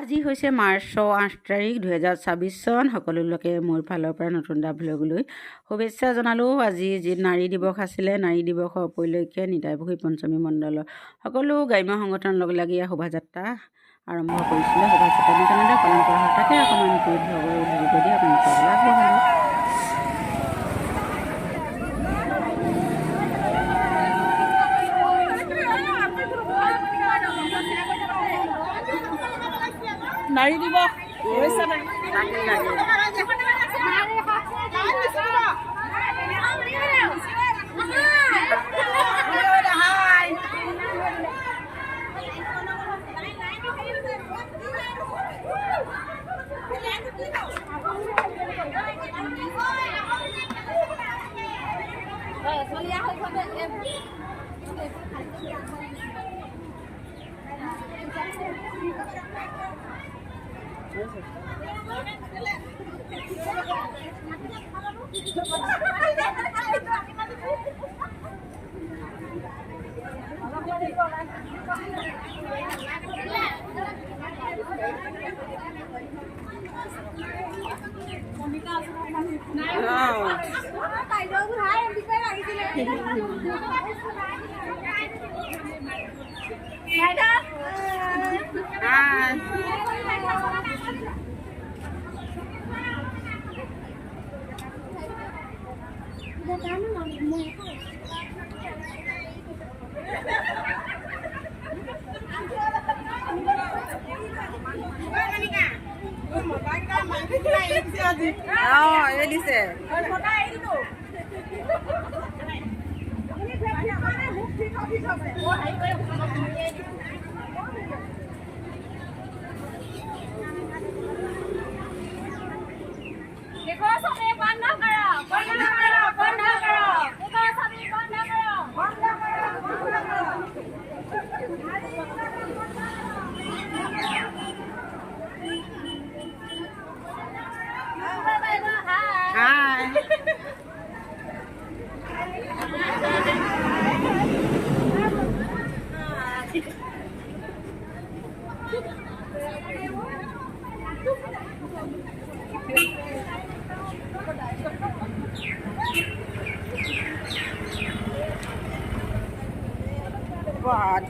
আজি হৈছে মাৰ্চৰ 8 তাৰিখ 2026 চন। সকলোকে মোৰ ফালৰ পৰা নতুন এটা ভ্লগলৈ শুভেচ্ছা জনালোঁ। আজি যি নাৰী দিৱস আছিলে, নাৰী দিৱসৰ উপলক্ষে নিতাইপুখুৰী পঞ্চমী মণ্ডলৰ সকলো গ্ৰাম্য সংগঠনৰ লগ লাগি শোভাযাত্ৰা আৰম্ভ কৰিছিলে। শোভাযাত্ৰা কেনেদৰে পালন কৰা হয় তাকে অকণমান ভ্লগৰ উল্লেখ দি আপোনালোকক আগবঢ়ালোঁ। নাৰী দিৱস হৈছে নাই?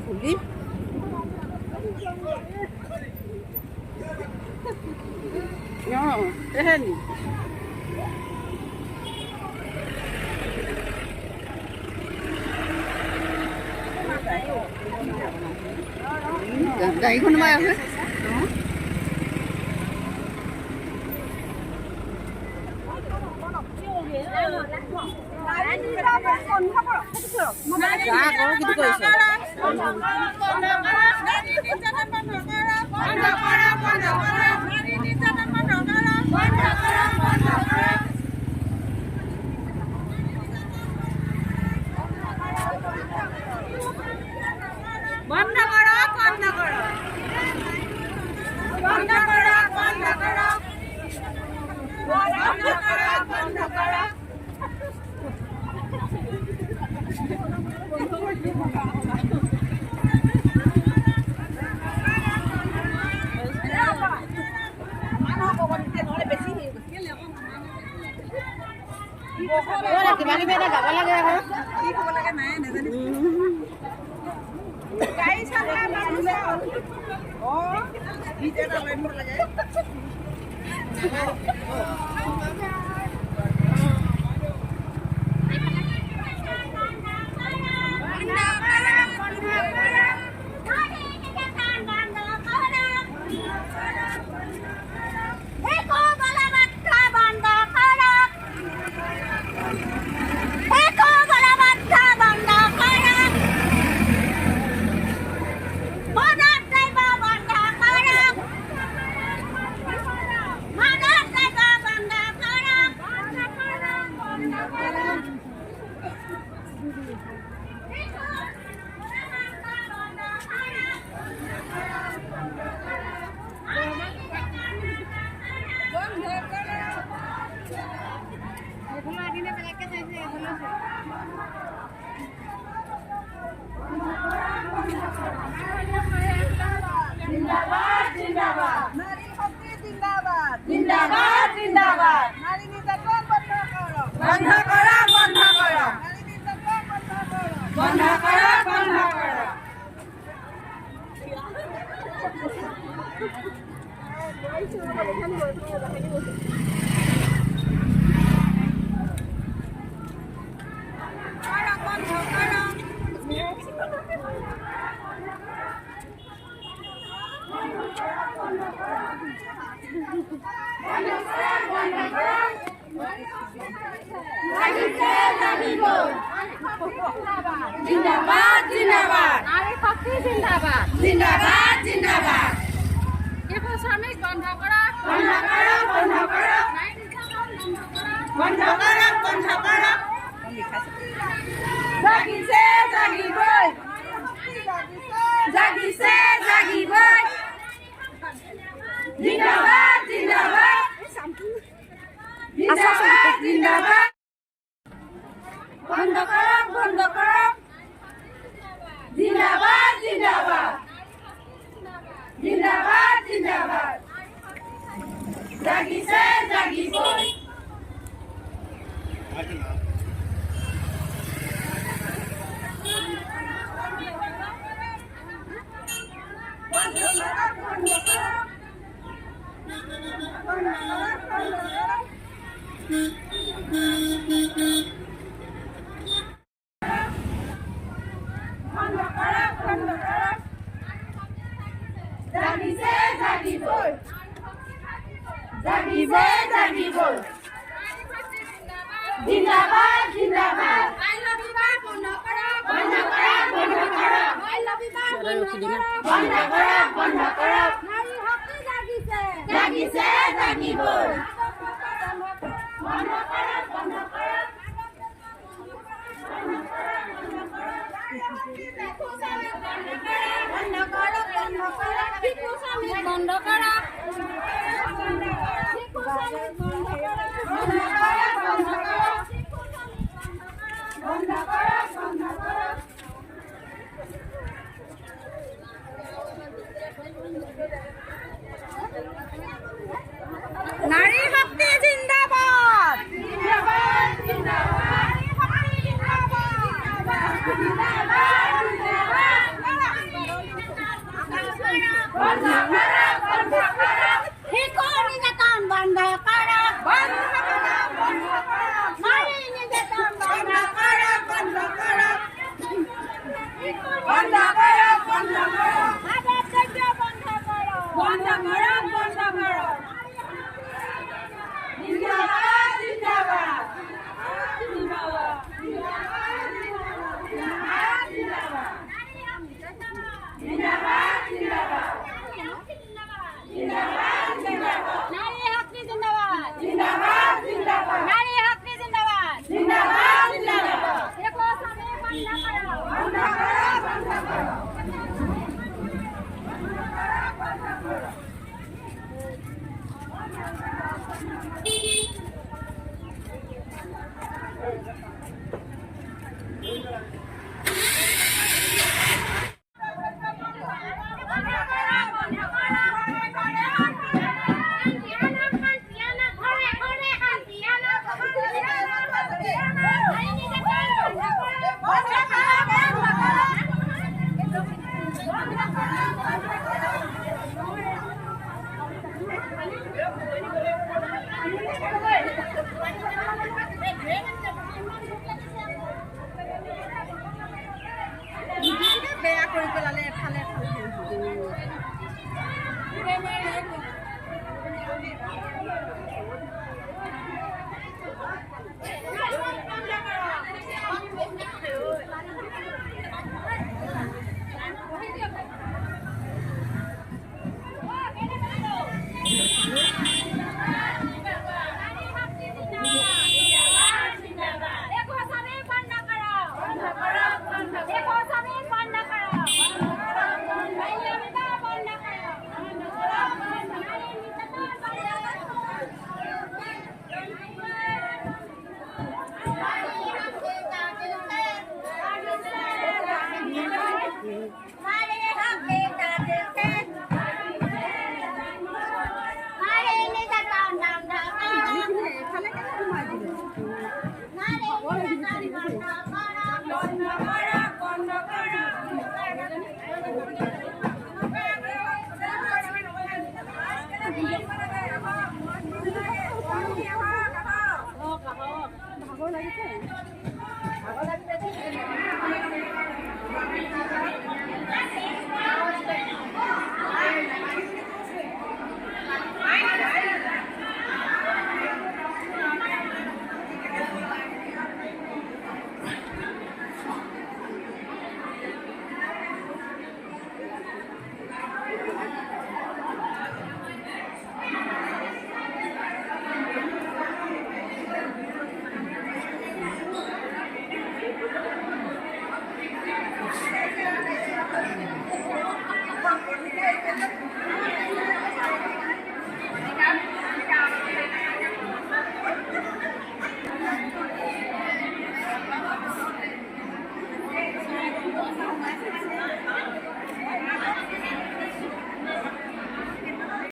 ধূলি গাড়ীখন মাই আছে। কিবা কিবি এটা গাব লাগে আকৌ কি ক'ব লাগে নাই নাজানিছো। গাড়ী চালা মাৰিছে অ গীত এটা লৈ দিব লাগে। Mana জিন্দাবাদ জিন্দাবাদ নারী শক্তি জিন্দাবাদ জিন্দাবাদ জিন্দাবাদ শিশু শ্রমিক বন্ধ করা বন্ধ করা বন্ধ করা নারী নির্যাতন বন্ধ করা বন্ধ করা জাগিছে জাগিবই জাগিছে জাগিবই জিন্দাবাদ জিন্দাবাদ জিন্দাবাদ জিন্দাবাদ বন্ধ করো বন্ধ করো জিন্দাবাদ জিন্দাবাদ জিন্দাবাদ জিন্দাবাদ জাগিছে জাগিবই বন্ধ করো বন্ধ করো বন্ধ করো বন্ধ করো জাগিছে জাগিবই জাগিছে জাগিবই জিন্দাবাদ জিন্দাবাদ বন্ধ করো বন্ধ করো বন্ধ করো বন্ধ করো বন্ধ করো নারী শক্তি জাগিছে জাগিছে জাগিবই বন্ধ করো বন্ধ করো বন্ধ করো বন্ধ করো শিশু শ্রমিক বন্ধ করো শিশু শ্রমিক বন্ধ করো বন্ধ করো বন্ধ করো বন্ধ করো বন্ধ করো নারী শক্তি জিন্দাবাদ জিন্দাবাদ জিন্দাবাদ নারী শক্তি জিন্দাবাদ জিন্দাবাদ বন্ধ করো বন্ধ করো শিশু নির্যাতন বন্ধ করো বন্ধ করো বন্ধ করো নারী নির্যাতন বন্ধ করো বন্ধ করো বন্ধ করো বন্ধ করো আদালত কার্য বন্ধ করো বন্ধ করো বন্ধ করো জিন্দাবাদ জিন্দাবাদ জিন্দাবাদ জিন্দাবাদ জিন্দাবাদ জিন্দাবাদ জিন্দাবাদ জিন্দাবাদ জিন্দাবাদ নারী শক্তি জিন্দাবাদ জিন্দাবাদ জিন্দাবাদ নারী শক্তি জিন্দাবাদ জিন্দাবাদ জিন্দাবাদ দেখো সবে বন্ধ করো বন্ধ করো বন্ধ করো বেয়া কৰি পেলালে এফালে আছে